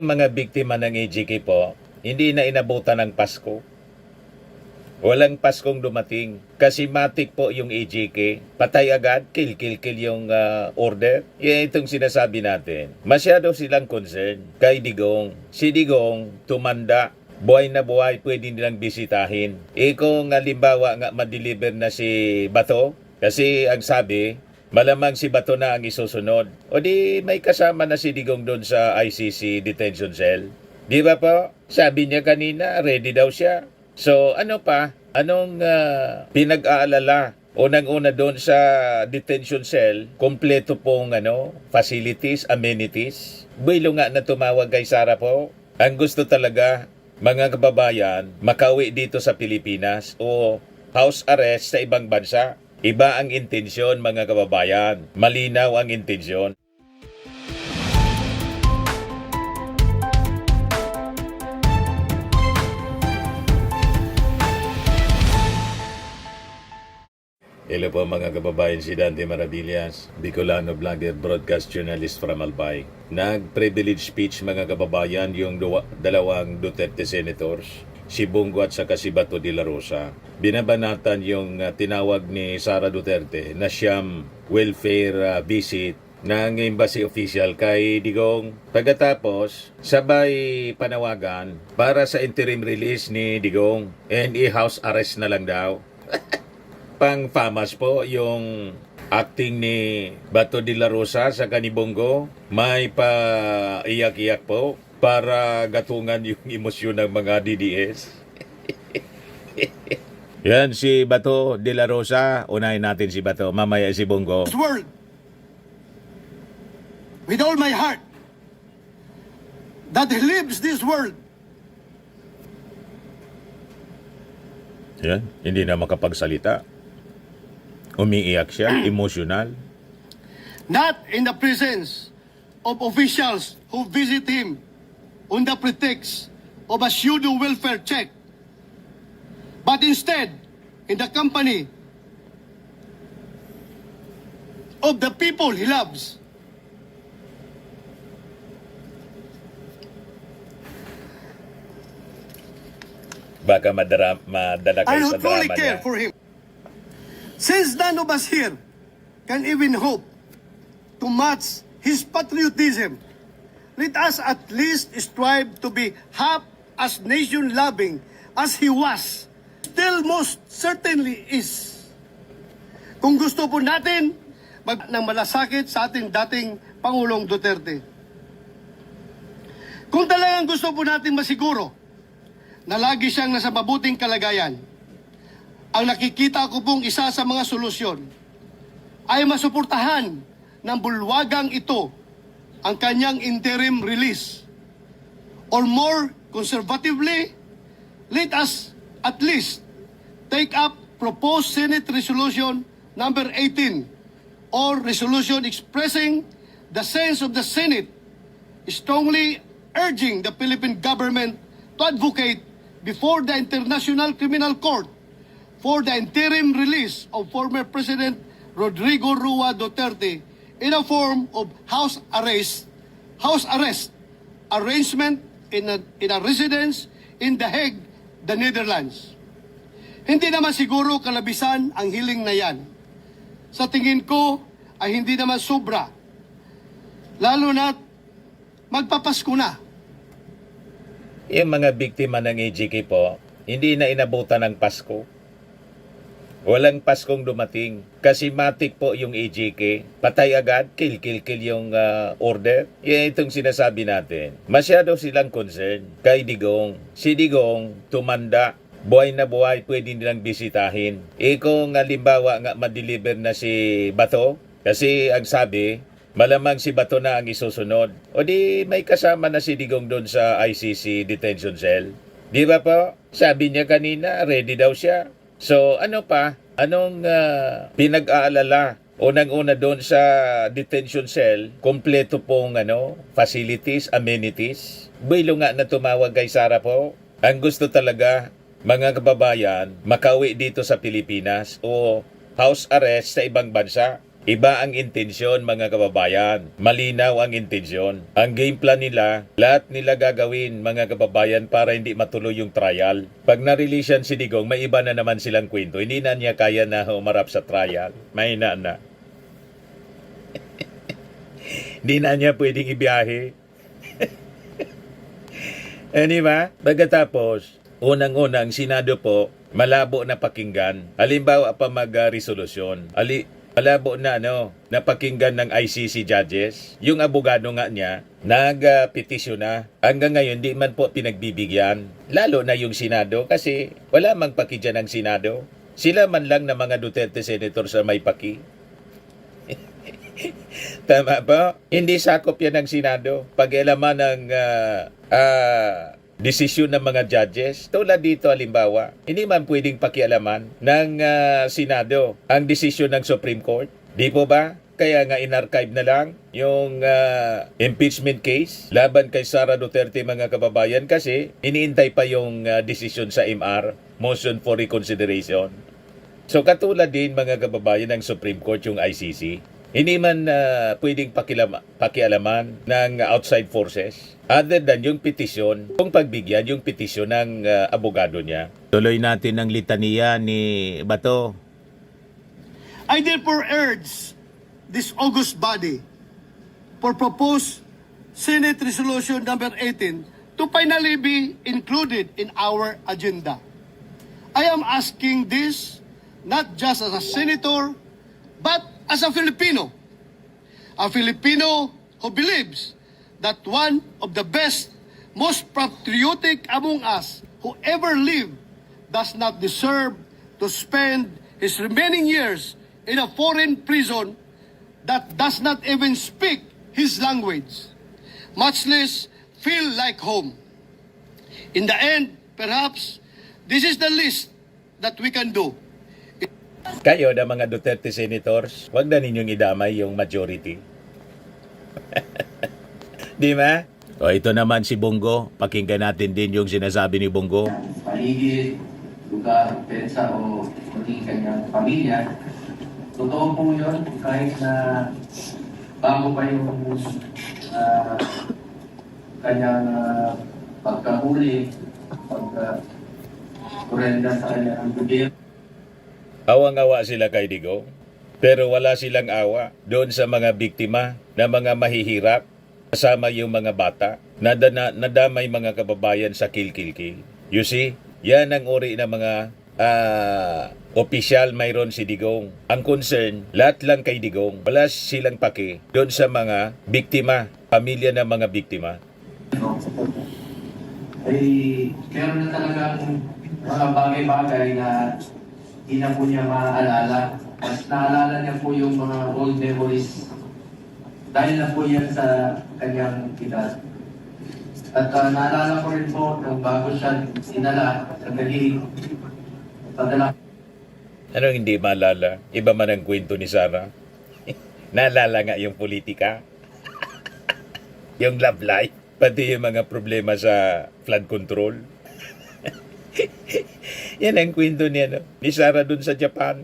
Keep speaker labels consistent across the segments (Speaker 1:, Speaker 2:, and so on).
Speaker 1: Mga biktima ng AGK po, hindi na inabutan ng Pasko. Walang Paskong dumating. Kasi matik po yung AGK. Patay agad, kill yung order. Yan itong sinasabi natin. Masyado silang concern kay Digong. Si Digong, tumanda. Buhay na buhay, pwede nilang bisitahin. Kung halimbawa nga ma-deliver na si Bato, kasi ang sabi, malamang si Bato na ang isusunod. O di may kasama na si Digong doon sa ICC detention cell. Di ba po? Sabi niya kanina, ready daw siya. So ano pa? Anong pinag-aalala? Unang-una doon sa detention cell, kompleto pong facilities, amenities. Buwilo nga na tumawag kay Sara po. Ang gusto talaga, mga kababayan, makauwi dito sa Pilipinas o house arrest sa ibang bansa. Iba ang intensyon, mga kababayan. Malinaw ang intensyon. Hello po mga kababayan, si Dante Maravillas, Bicolano vlogger, broadcast journalist from Albay. Nag-privilege speech mga kababayan yung dalawang Duterte senators, si Bongo at saka si Bato de la Rosa. Binabanatan yung tinawag ni Sara Duterte na siyam welfare visit ng embassy official kay Digong. Pagkatapos, sabay panawagan para sa interim release ni Digong and i-house arrest na lang daw. Pang-famas po yung acting ni Bato de la Rosa sa kanibonggo. May pa-iyak-iyak po para gatungan yung emosyon ng mga DDS. Yan si Bato de la Rosa. Unahin natin si Bato. Mamaya si Bongo.
Speaker 2: This world, with all my heart, that lives this world.
Speaker 1: Yan, hindi na makapagsalita. Umiiyak siya, emotional.
Speaker 2: Not in the presence of officials who visit him on the pretext of a pseudo welfare check, but instead in the company of the people he loves.
Speaker 1: Baka madala
Speaker 2: I
Speaker 1: kayo sa
Speaker 2: truly
Speaker 1: drama
Speaker 2: care
Speaker 1: niya.
Speaker 2: for him. Since none of us here can even hope to match his patriotism, let us at least strive to be half as nation-loving as he was, still most certainly is. Kung gusto po natin ng malasakit sa ating dating Pangulong Duterte. Kung talagang gusto po natin masiguro na lagi siyang nasa mabuting kalagayan, ang nakikita ko pong isa sa mga solusyon ay masuportahan ng bulwagang ito ang kanyang interim release. Or more conservatively, let us at least take up proposed Senate Resolution number 18 or resolution expressing the sense of the Senate strongly urging the Philippine government to advocate before the International Criminal Court for the interim release of former President Rodrigo Rua Duterte in a form of house arrest arrangement in a residence in The Hague, the Netherlands. Hindi naman siguro kalabisan ang hiling na yan. Sa tingin ko ay hindi naman sobra. Lalo na magpapasko na.
Speaker 1: Yung mga biktima ng AGK po, hindi na inabutan ng Pasko. Walang Paskong dumating. Kasi matik po yung AGK. Patay agad, kill yung order. Yan itong sinasabi natin. Masyado silang concern kay Digong. Si Digong, tumanda. Buhay na buhay, pwede nilang bisitahin. Kung halimbawa nga ma-deliver na si Bato, kasi ang sabi, malamang si Bato na ang isusunod. O di may kasama na si Digong doon sa ICC detention cell. Di ba po? Sabi niya kanina, ready daw siya. So ano pa? Anong pinag-aalala? Unang-una doon sa detention cell, kompleto pong facilities, amenities. Buwilo nga na tumawag kay Sara po. Ang gusto talaga, mga kababayan, makauwi dito sa Pilipinas o house arrest sa ibang bansa. Iba ang intensyon, mga kababayan. Malinaw ang intensyon. Ang game plan nila, lahat nila gagawin, mga kababayan, para hindi matuloy yung trial. Pag na-release yan si Digong, may iba na naman silang kwento. Hindi na niya kaya na humarap sa trial. Mahina na. Hindi na niya pwedeng ibiyahe. Di ba? Pagkatapos, unang-unang Senado po, malabo na pakinggan. Halimbawa pa mag-resolusyon. Malabo na napakinggan ng ICC judges. Yung abogado nga niya, nag-petisyon na. Hanggang ngayon, di man po pinagbibigyan. Lalo na yung Senado kasi wala mang paki dyan ang Senado. Sila man lang na mga Duterte senator sa may paki. Tama ba? Hindi sakop yan ng Senado. Pag-ilaman ng desisyon ng mga judges. Tulad dito, halimbawa, hindi man pwedeng pakialaman ng Senado ang desisyon ng Supreme Court. Di po ba? Kaya nga in-archive na lang yung impeachment case laban kay Sara Duterte, mga kababayan, kasi iniintay pa yung desisyon sa MR, motion for reconsideration. So katulad din, mga kababayan, ng Supreme Court, yung ICC. Hindi man pwedeng pakialaman ng outside forces other than yung petisyon, kung pagbigyan yung petisyon ng abogado niya. Tuloy natin ang litaniya ni Bato.
Speaker 2: I therefore urge this august body for proposed Senate Resolution number 18 to finally be included in our agenda. I am asking this not just as a senator, but as a Filipino who believes that one of the best, most patriotic among us who ever lived does not deserve to spend his remaining years in a foreign prison that does not even speak his language, much less feel like home. In the end, perhaps, this is the least that we can do.
Speaker 1: Kayo na mga Duterte senators, wag na ninyong idamay yung majority. Di ba? O ito naman si Bongo. Pakinggan natin din yung sinasabi ni Bongo.
Speaker 3: Paligid, lugar, pensa o maging kanyang pamilya. Totoo po yun, kahit na bago pa yung kanyang pagkahuli, pagka-kurenda sa kanyang gobyerno.
Speaker 1: Awang-awa sila kay Digong, pero wala silang awa doon sa mga biktima na mga mahihirap, kasama yung mga bata, nadamay mga kababayan sa kill-kill-kill. You see, yan ang uri ng mga opisyal mayroon si Digong. Ang concern, lahat lang kay Digong. Wala silang paki doon sa mga biktima, pamilya ng mga biktima.
Speaker 3: Ay, meron na talagang mga bagay-bagay na hindi na po niya maaalala. Mas naalala niya po yung mga old memories dahil na po yan sa kanyang edad. At naalala ko rin po nung bago siya sinala sa Galili, padala.
Speaker 1: Anong hindi maalala? Iba man ang kwento ni Sara. Naalala nga yung politika. Yung love life. Pati yung mga problema sa flood control. Yan ang kwento niya, ni Sara dun sa Japan.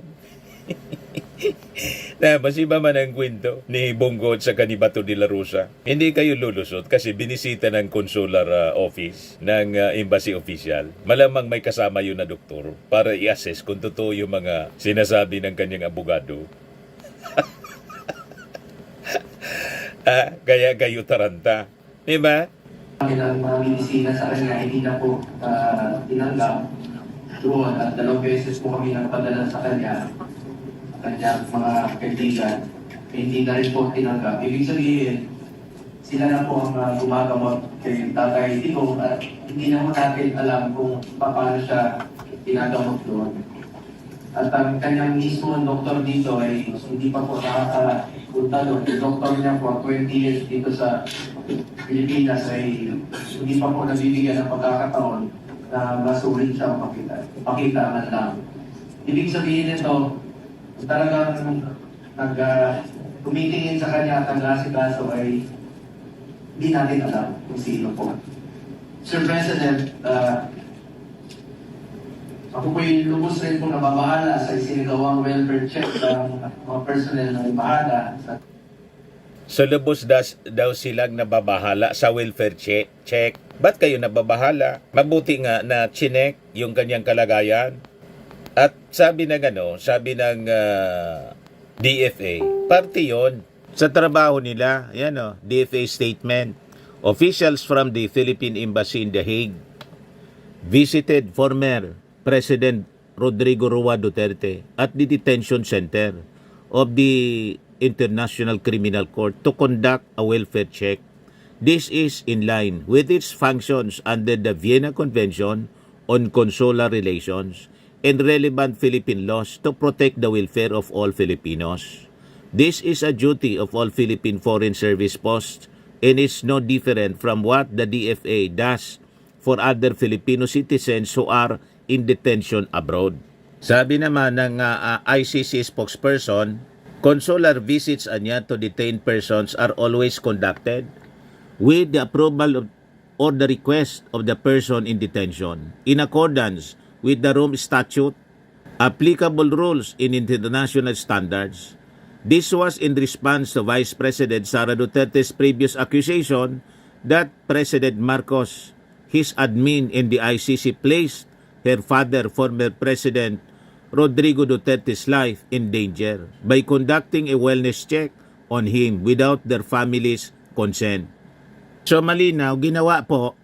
Speaker 1: Tapos iba man ang kwento ni Bongo at saka ni Bato de la Rosa. Hindi kayo lulusot kasi binisita ng consular office ng embassy official. Malamang may kasama yun na doktor para i-assess kung totoo yung mga sinasabi ng kanyang abogado. Kaya kayo taranta. Diba?
Speaker 3: Ang mga minisina sa kanya, hindi na po tinanggap doon at 2 beses po kami nagpadala sa kanya mga kaibigan, hindi na rin po tinanggap. Ibig sabihin, sila na po ang gumagamot kay Tatay Digong at hindi naman natin alam kung paano siya tinagamot doon. At ang kanyang mismo doktor dito ay hindi pa po nakakapunta doon. Yung doktor niya po 20 years dito sa Pilipinas ay hindi pa po nabibigyan ng pagkakataon na masulit siya makita man lang. Ibig sabihin nito, talagang tumitingin sa kanya at ang kaso ay hindi natin alam kung sino po. Sir President, Ako po'y lubos rin po nababahala sa isinagawang welfare check ng mga personnel ng embahada.
Speaker 1: So lubos daw silang nababahala sa welfare check. Ba't kayo nababahala? Mabuti nga na chinek yung kanyang kalagayan. At sabi ng DFA, parte yon sa trabaho nila. Yan DFA statement. Officials from the Philippine Embassy in The Hague visited former President Rodrigo Roa Duterte at the detention center of the International Criminal Court to conduct a welfare check. This is in line with its functions under the Vienna Convention on Consular Relations and relevant Philippine laws to protect the welfare of all Filipinos. This is a duty of all Philippine Foreign Service posts and is no different from what the DFA does for other Filipino citizens who are in detention abroad. Sabi naman ng ICC spokesperson, consular visits to detained persons are always conducted with the approval or the request of the person in detention in accordance with the Rome Statute, applicable rules in international standards. This was in response to Vice President Sara Duterte's previous accusation that President Marcos, his admin in the ICC, placed her father, former President Rodrigo Duterte's life in danger by conducting a wellness check on him without their family's consent. So malinaw, ginawa po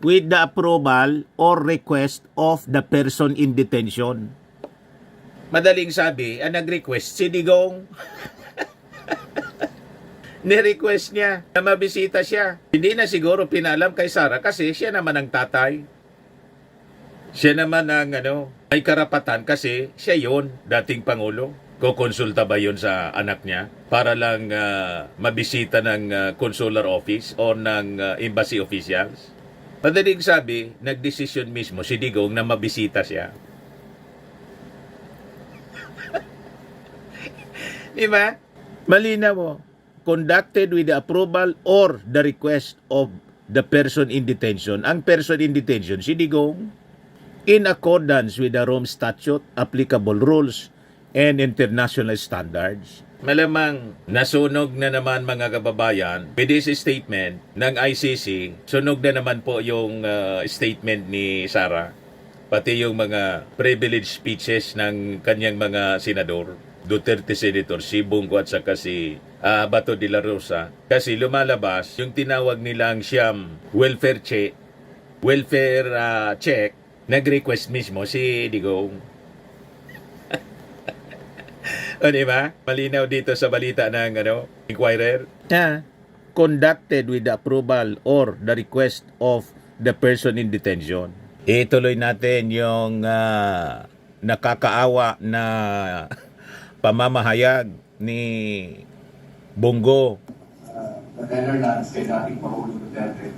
Speaker 1: with the approval or request of the person in detention. Madaling sabi, ang nag-request si Digong. Ni-request niya na mabisita siya. Hindi na siguro pinalam kay Sara kasi siya naman ang tatay. Siya naman ang may karapatan kasi siya yon, dating Pangulo. Kukonsulta ba yon sa anak niya para lang mabisita ng consular office o ng embassy officials? Madaling sabi, nagdesisyon mismo si Digong na mabisita siya. Diba? Malinaw mo. Conducted with the approval or the request of the person in detention. Ang person in detention, si Digong, in accordance with the Rome Statute, applicable rules, and international standards. Malamang nasunog na naman mga kababayan with this statement ng ICC. Sunog na naman po yung statement ni Sara. Pati yung mga privileged speeches ng kanyang mga senador. Duterte Senator, si Bongo at saka si Bato de la Rosa. Kasi lumalabas yung tinawag nilang siyam welfare check, nag-request mismo si Digong. O diba? Malinaw dito sa balita ng Inquirer. Conducted with the approval or the request of the person in detention. Ituloy natin yung nakakaawa na pamamahayag ni Bongo.
Speaker 3: The Netherlands kay dating Pangulo Duterte.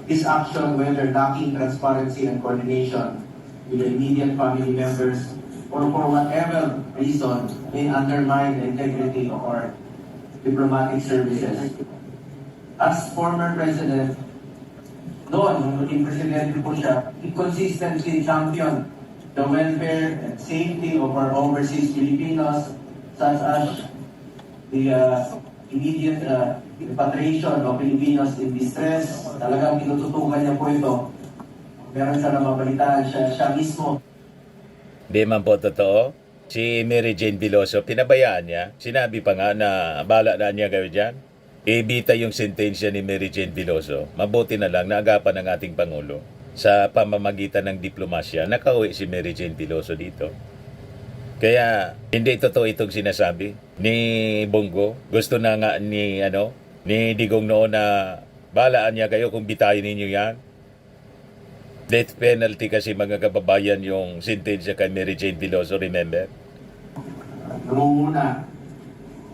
Speaker 3: His action, whether lacking transparency and coordination with the immediate family members or for whatever reason, may undermine the integrity of our diplomatic services. As former president, noon, nung naging presidente po siya, he consistently championed the welfare and safety of our overseas Filipinos, such as the immediate repatriation of Filipinos in distress. Talagang tinututukan niya po ito. Meron siya na mabalitaan siya mismo.
Speaker 1: Di man po totoo. Si Mary Jane Veloso, pinabayaan niya. Sinabi pa nga na bala na niya kayo dyan. Ibita yung sentensya ni Mary Jane Veloso. Mabuti na lang naagapan ng ating Pangulo. Sa pamamagitan ng diplomasya, nakauwi si Mary Jane Veloso dito. Kaya hindi totoo itong sinasabi ni Bongo. Gusto na nga ni Digong noon na balaan niya kayo kung bitayin ninyo yan. Death penalty kasi mga kababayan yung sentensya kay Mary Jane Veloso, remember?
Speaker 3: Nangunguna.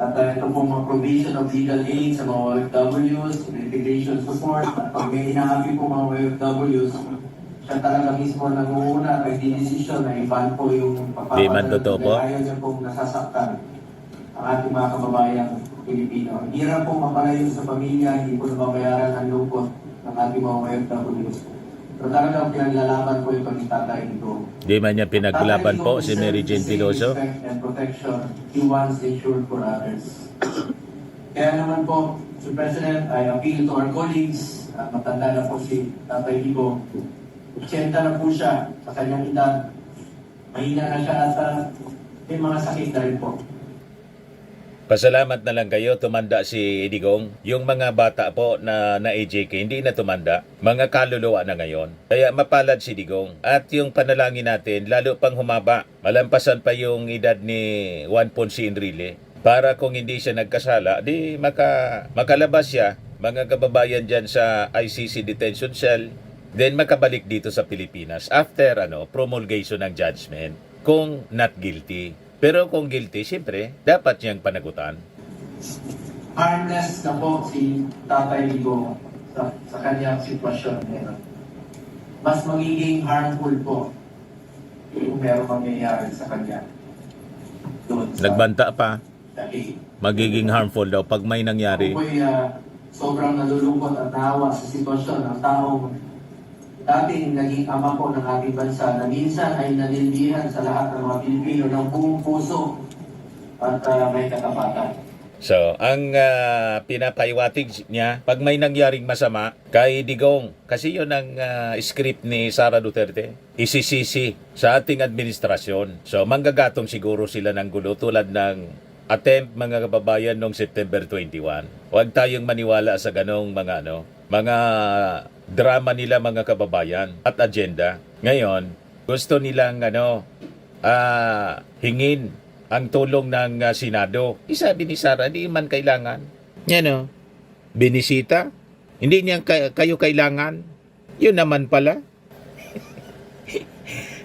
Speaker 3: At ito pong mga provision of legal aid sa mga OFWs, integration support, at pag may inahabi po mga OFWs, siya talaga mismo nangunguna at nagdidesisyon na i-ban po yung
Speaker 1: Di man totoo po.
Speaker 3: Ayaw niya pong nasasaktan ang ating mga kababayang Pilipino. Hirap pong mapalayo sa pamilya, hindi po nababayaran ang lupot ng ating mga OFWs. Pero talagang pinaglalaban ko yung pagtatay ko.
Speaker 1: Di man niya pinaglaban po si Mary Jane Piloso.
Speaker 3: Respect and protection he once ensured for others. Kaya naman po, Mr. President, I appeal to our colleagues. Matanda na po si Tatay Digo. 80 na po siya sa kanyang edad. Mahina na siya at may mga sakit na rin po.
Speaker 1: Pasalamat na lang kayo, tumanda si Digong. Yung mga bata po na AJK, hindi na tumanda. Mga kaluluwa na ngayon. Kaya mapalad si Digong. At yung panalangin natin, lalo pang humaba. Malampasan pa yung edad ni Juan Ponce Enrile. Para kung hindi siya nagkasala, di makalabas siya, mga kababayan dyan sa ICC detention cell, then makabalik dito sa Pilipinas after promulgation ng judgment kung not guilty. Pero kung guilty, siyempre, dapat niyang panagutan.
Speaker 3: Harmless na po si Tatay Digo sa kanyang sitwasyon ngayon. Mas magiging harmful po kung meron mangyayari sa kanya. Doon sa
Speaker 1: Nagbanta pa,
Speaker 3: dahil.
Speaker 1: magiging harmful daw pag may nangyari.
Speaker 3: Ako po'y sobrang nalulungkot at naawa sa sitwasyon ng taong dating naging ama po ng ating bansa na minsan ay nanindihan sa lahat ng mga Pilipino ng buong puso at may katapatan.
Speaker 1: So, ang pinapaiwatig niya, pag may nangyaring masama kay Digong, kasi yun ang script ni Sara Duterte, isisisi sa ating administrasyon. So, manggagatong siguro sila ng gulo tulad ng attempt mga kababayan noong September 21. Huwag tayong maniwala sa ganong mga drama nila mga kababayan at agenda. Ngayon, gusto nilang hingin ang tulong ng Senado. Isabi ni Sara, hindi man kailangan. Yan binisita. Hindi niya kayo kailangan. Yun naman pala.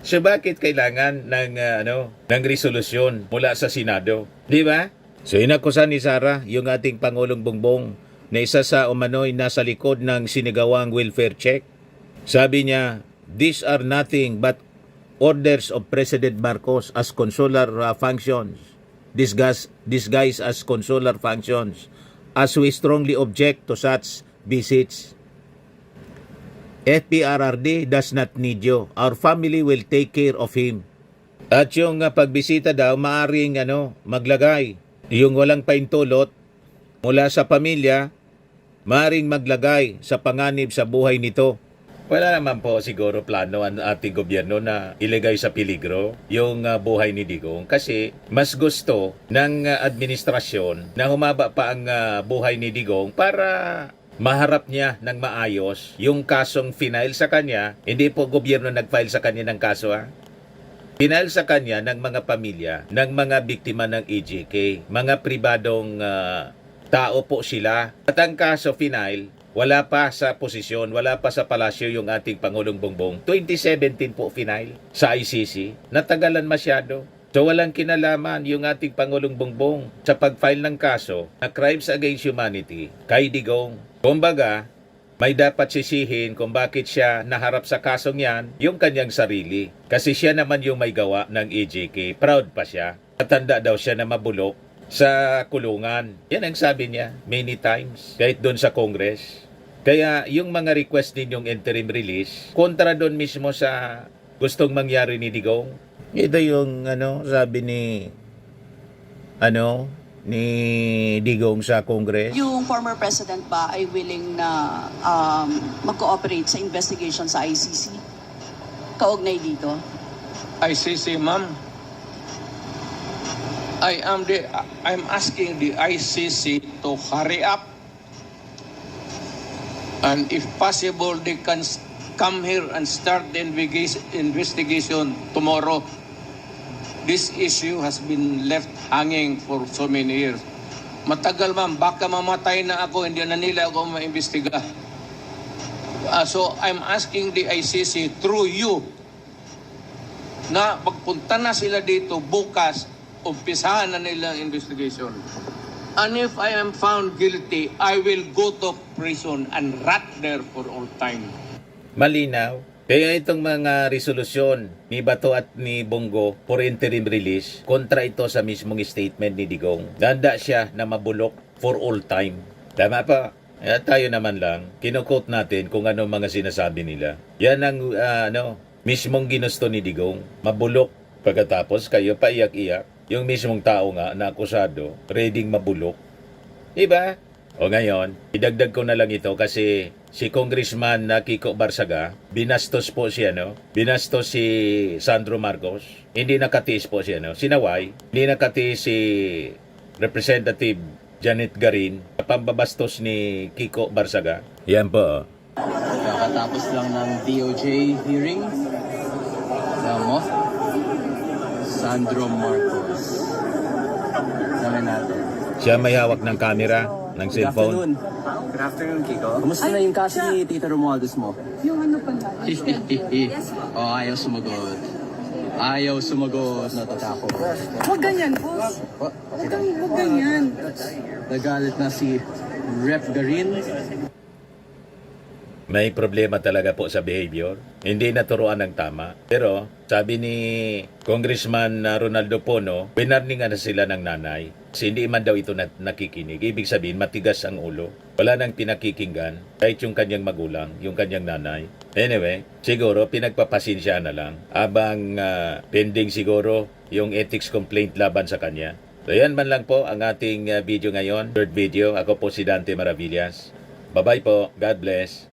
Speaker 1: So bakit kailangan ng resolusyon mula sa Senado? Di ba? So inakusan ni Sara yung ating Pangulong Bongbong na isa sa umano'y nasa likod ng sinigawang welfare check. Sabi niya, these are nothing but orders of President Marcos as consular functions, disguised as consular functions, as we strongly object to such visits. FPRRD does not need you. Our family will take care of him. At yung pagbisita daw, maaring maglagay. Yung walang paintulot mula sa pamilya, maaring maglagay sa panganib sa buhay nito. Wala naman po siguro plano ang ating gobyerno na ilagay sa peligro yung buhay ni Digong kasi mas gusto ng administrasyon na humaba pa ang buhay ni Digong para maharap niya ng maayos yung kasong final sa kanya. Hindi po gobyerno nag-file sa kanya ng kaso Final sa kanya ng mga pamilya, ng mga biktima ng EJK, mga pribadong tao po sila. At ang kaso final, wala pa sa posisyon, wala pa sa palasyo yung ating Pangulong Bongbong. 2017 po final sa ICC. Natagalan masyado. So walang kinalaman yung ating Pangulong Bongbong sa pag-file ng kaso na crimes against humanity kay Digong. Kumbaga, may dapat sisihin kung bakit siya naharap sa kasong yan, yung kanyang sarili. Kasi siya naman yung may gawa ng EJK. Proud pa siya. Matanda daw siya na mabulok sa kulungan. Yan ang sabi niya many times, kahit doon sa Congress. Kaya yung mga request ninyong interim release, kontra doon mismo sa gustong mangyari ni Digong. Ito yung sabi ni Digong sa Congress.
Speaker 4: Yung former president ba ay willing na mag-cooperate sa investigation sa ICC? Kaugnay dito?
Speaker 5: ICC, ma'am. I'm asking the ICC to hurry up, and if possible, they can come here and start the investigation tomorrow. This issue has been left hanging for so many years. Matagal, ma'am. Baka mamatay na ako, hindi na nila ako maimbestiga. So I'm asking the ICC through you na pagpunta na sila dito bukas, umpisahan na nila ang investigation. And if I am found guilty, I will go to prison and rot there for all time.
Speaker 1: Malinaw. Kaya itong mga resolusyon ni Bato at ni Bongo for interim release, kontra ito sa mismong statement ni Digong. Handa siya na mabulok for all time. Tama pa. Tayo naman lang, kinukot natin kung ano mga sinasabi nila. Yan ang mismong ginusto ni Digong. Mabulok. Pagkatapos kayo paiyak-iyak. Yung mismong tao nga na akusado, ready mabulok. Diba? O ngayon, idagdag ko na lang ito kasi si Congressman na Kiko Barsaga, binastos po siya, binastos si Sandro Marcos. Hindi nakatiis po siya, sinaway. Hindi nakatiis si Representative Janet Garin, pambabastos ni Kiko Barsaga. Yan po.
Speaker 6: Kakatapos lang ng DOJ hearing. Alam mo? Sandro Marcos. Namin natin.
Speaker 1: Siya may hawak ng camera, ng
Speaker 6: Good
Speaker 1: cellphone.
Speaker 6: afternoon. Good afternoon, Kiko. Kamusta na yung kaso ni Tita Romualdez mo?
Speaker 7: Yung ano pala? Yes po.
Speaker 6: Oh, ayaw sumagot. Ayaw sumagot. Natatakot.
Speaker 7: Huwag ganyan, boss. Huwag ganyan.
Speaker 6: Nagalit na si Rep Garin.
Speaker 1: May problema talaga po sa behavior. Hindi naturuan ng tama. Pero sabi ni Congressman Ronaldo Pono, winarningan na sila ng nanay. Kasi hindi man daw ito nakikinig. Ibig sabihin, matigas ang ulo. Wala nang pinakikinggan. Kahit yung kanyang magulang, yung kanyang nanay. Anyway, siguro pinagpapasinsya na lang. Abang pending siguro yung ethics complaint laban sa kanya. So yan man lang po ang ating video ngayon. Third video. Ako po si Dante Maravillas. Bye-bye po. God bless.